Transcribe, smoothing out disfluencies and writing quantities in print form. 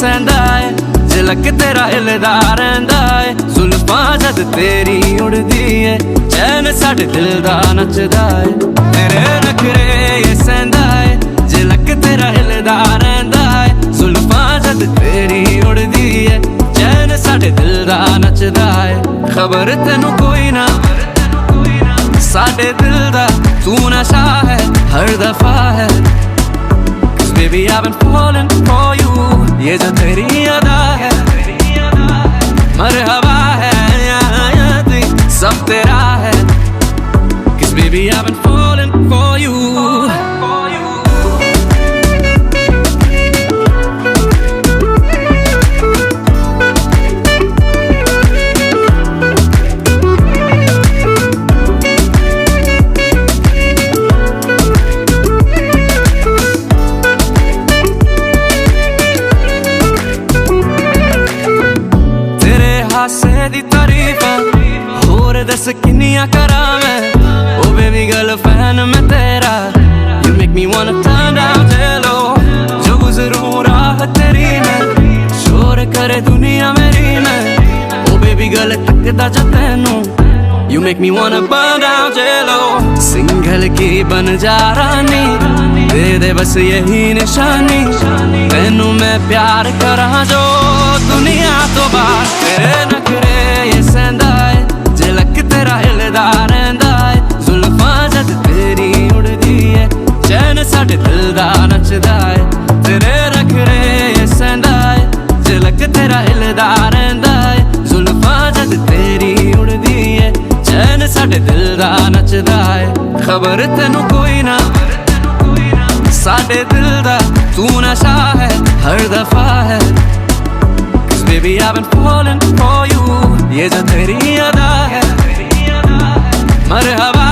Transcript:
सहंदा है, झलक तेरा हिलदा रहिंदा है। जुल्फां जद तेरी उड़दी है, चैन साडे दिल दा नचदा है। तेरे नखरे ये सहंदा है, झलक तेरा हिलदा रहिंदा है। जुल्फां जद तेरी उड़दी है, चैन साडे दिल दा नचदा है। खबर तेनू कोई ना साडे दिल दा, तू नशा है हर दफा है। Cause baby I've been falling for you, ये जो तेरी अदा है मरहबा है, सब तेरा है। Cause baby I've been falling for you। हासे दी तारीफ होर दस किन्नियां करां मैं। ओ बेबी गर्ल फैन मैं तेरा, you make me wanna turn down चलो। जो गुजरूं राह तेरी में, शोर करे दुनिया मेरी में। ओ बेबी गर्ल तकदा जा तैनू, you make me wanna burn down चलो। सिंगल की बन जा रानी, दे दे बस यही निशानी। तैनू मैं प्यार करा जो दुनिया तो बाहर। तेरे नखरे ये सहंदा है, झलक तेरा हिलदा रहिंदा है। जुल्फां जद तेरी उड़दी है, चैन साडे दिल दा नचदा है। तेरे नखरे ये सहंदा है, झलक तेरा हिलदा रहिंदा है। जुल्फां जद तेरी उड़दी है, चैन साडे दिल दा नचदा है। खबर तेनू कोई ना साडे दिल दा, तू नशा है हर दफा है। Cause baby I've been falling for you, ये जो तेरी अदा है मरहबा